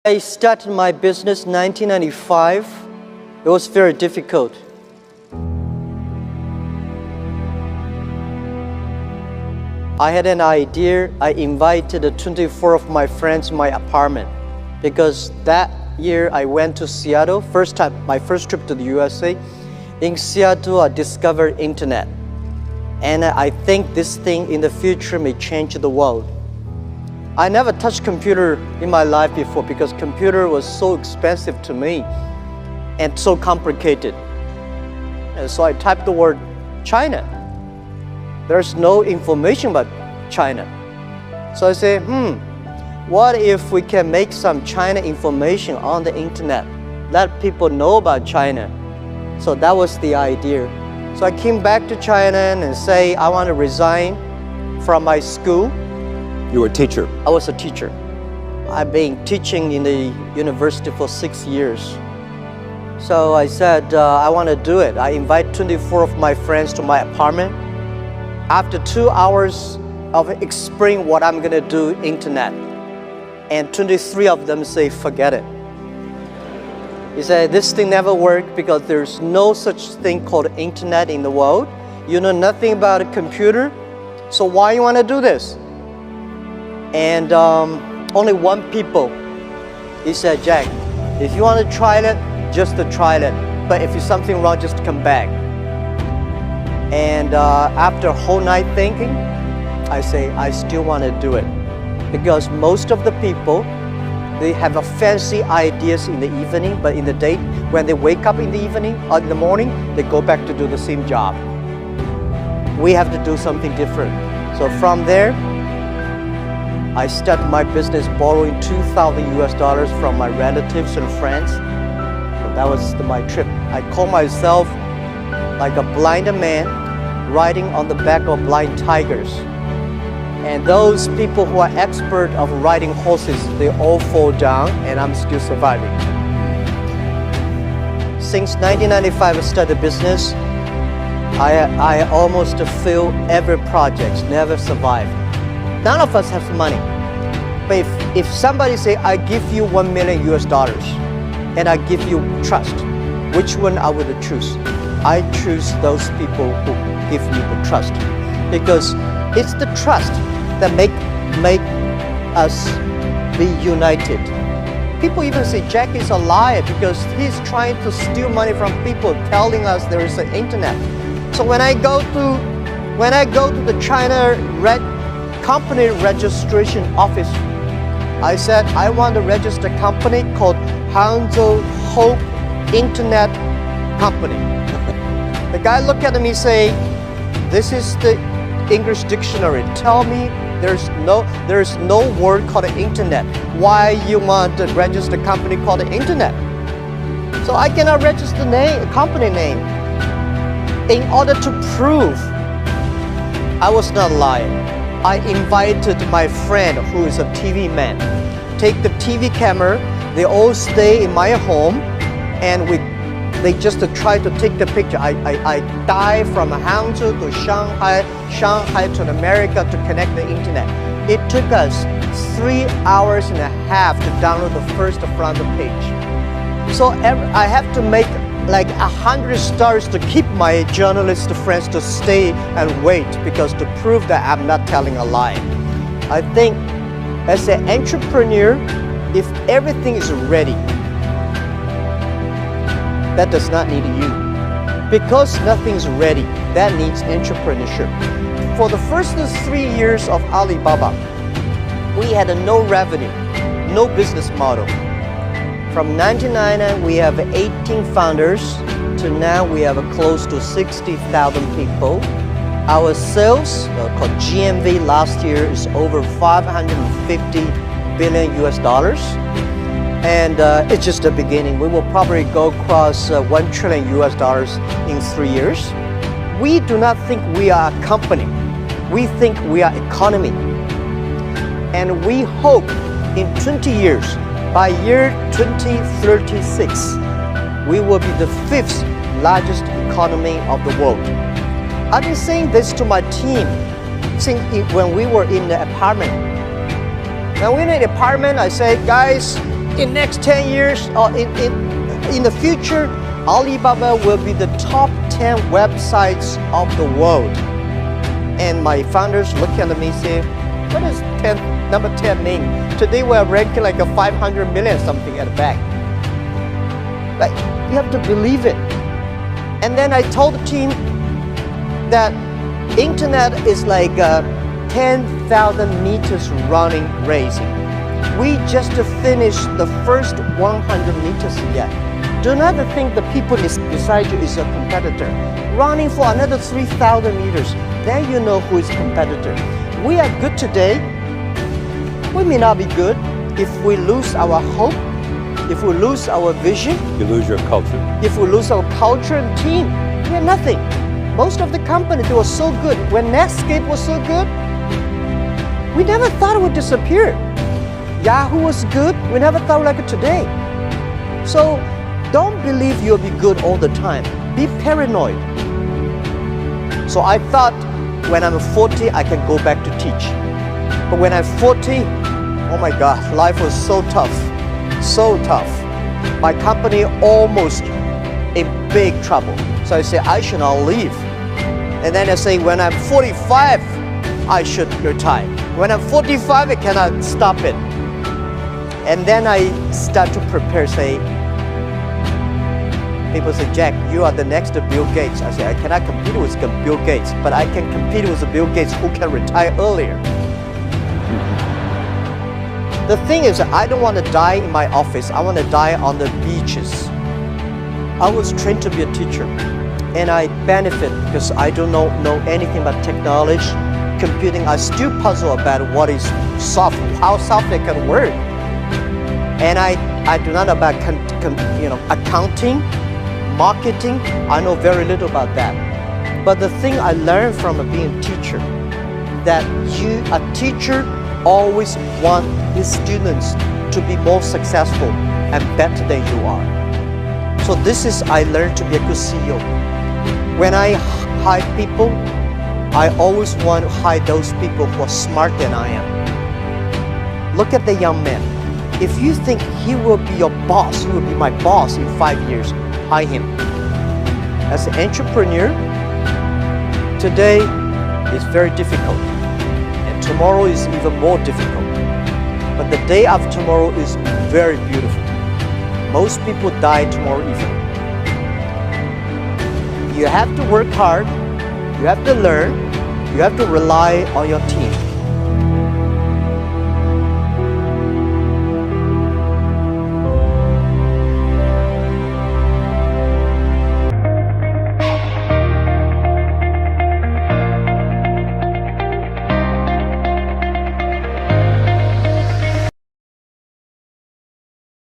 I started my business in 1995. It was very difficult. I had an idea. I invited 24 of my friends to my apartment because that year I went to Seattle, my first trip to the USA. In Seattle, I discovered internet. And I think this thing in the future may change the world. I never touched computer in my life before because computer was so expensive to me and so complicated. And so I typed the word China. There's no information about China. So I say, what if we can make some China information on the internet? Let people know about China. So that was the idea. So I came back to China and say, I want to resign from my school. You were a teacher? I was a teacher. I've been teaching in the university for 6 years. So I said, I want to do it. I invite 24 of my friends to my apartment. After 2 hours of explaining what I'm going to do, internet, and 23 of them say, forget it. He said, this thing never worked because there's no such thing called internet in the world. You know nothing about a computer, so why you want to do this? And only one people, he said, Jack, if you want to try it, just to try it. But if there's something wrong, just come back. And after a whole night thinking, I say, I still want to do it. Because most of the people, they have a fancy ideas in the evening, but in the day, when they wake up in the evening or in the morning, they go back to do the same job. We have to do something different. So from there, I started my business borrowing $2,000 from my relatives and friends. So that was my trip. I call myself like a blind man riding on the back of blind tigers. And those people who are expert of riding horses, they all fall down and I'm still surviving. Since 1995 I started business, I almost failed every project, never survived. None of us have money. But if somebody say, I give you $1 million and I give you trust, which one I would choose? I choose those people who give me the trust. Because it's the trust that make us be united. People even say Jack is a liar because he's trying to steal money from people telling us there is an internet. So when I go to the China company registration office, I said I want to register a company called Hangzhou Hope Internet Company. The guy looked at me and say, this is the English dictionary. Tell me there's no word called internet. Why you want to register a company called the internet? So I cannot register a company name in order to prove I was not lying. I invited my friend who is a TV man, take the TV camera, they all stay in my home and they just try to take the picture. I dive from Hangzhou to Shanghai to America to connect the internet. It took us 3 hours and a half to download the first front page. So I have to make like 100 stars to keep my journalist friends to stay and wait because to prove that I'm not telling a lie. I think as an entrepreneur, if everything is ready, that does not need you. Because nothing is ready, that needs entrepreneurship. For the first 3 years of Alibaba, we had no revenue, no business model. From 1999, we have 18 founders to now we have close to 60,000 people. Our sales, called GMV last year, is over 550 billion US dollars. And it's just the beginning. We will probably go across 1 trillion US dollars in 3 years. We do not think we are a company. We think we are economy. And we hope in 20 years, by year 2036, we will be the 5th largest economy of the world. I've been saying this to my team since when we were in the apartment. Now in the apartment, I say, guys, in next 10 years or in the future, Alibaba will be the top 10 websites of the world. And my founders look at me and say, what does number 10 mean? Today we're ranking like a 500 million something at the back. But you have to believe it. And then I told the team that internet is like a 10,000 meters running race. We just finished the first 100 meters yet. Do not think the people beside you is a competitor. Running for another 3,000 meters, then you know who is competitor. We are good today. We may not be good if we lose our hope, if we lose our vision. You lose your culture. If we lose our culture and team, we are nothing. Most of the companies, they were so good. When Netscape was so good, we never thought it would disappear. Yahoo was good, we never thought like it today. So don't believe you'll be good all the time. Be paranoid. So I thought when I'm 40, I can go back to teach. But when I'm 40, oh my God, life was so tough, so tough. My company almost in big trouble. So I say, I should not leave. And then I say, when I'm 45, I should retire. When I'm 45, I cannot stop it. And then I start to prepare, say, people say, Jack, you are the next Bill Gates. I say, I cannot compete with Bill Gates, but I can compete with Bill Gates who can retire earlier. The thing is, I don't want to die in my office. I want to die on the beaches. I was trained to be a teacher, and I benefit because I don't know anything about technology, computing. I still puzzle about what is software, how software can work. And I do not know about accounting, marketing. I know very little about that. But the thing I learned from being a teacher, that a teacher always want his students to be more successful and better than you are. So this is, I learned to be a good CEO. When I hire people, I always want to hire those people who are smarter than I am. Look at the young man. If you think he will be your boss, he will be my boss in 5 years, hire him. As an entrepreneur, today is very difficult, and tomorrow is even more difficult. But the day after tomorrow is very beautiful. Most people die tomorrow evening. You have to work hard, you have to learn, you have to rely on your team.